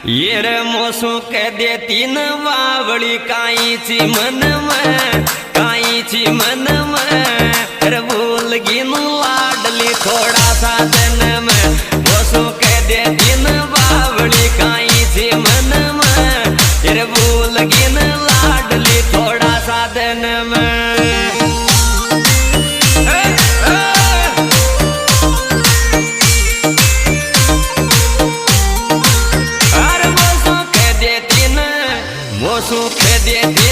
ये रे मोसू कह देती न वावड़ी काईची मन में काईची मन में रे भूल गिन लाडली थोड़ा सा दिन में मोसू कह देती न वावड़ी काईची मन में रे भूल गिन लाडली थोड़ा सा दिन में सुख देती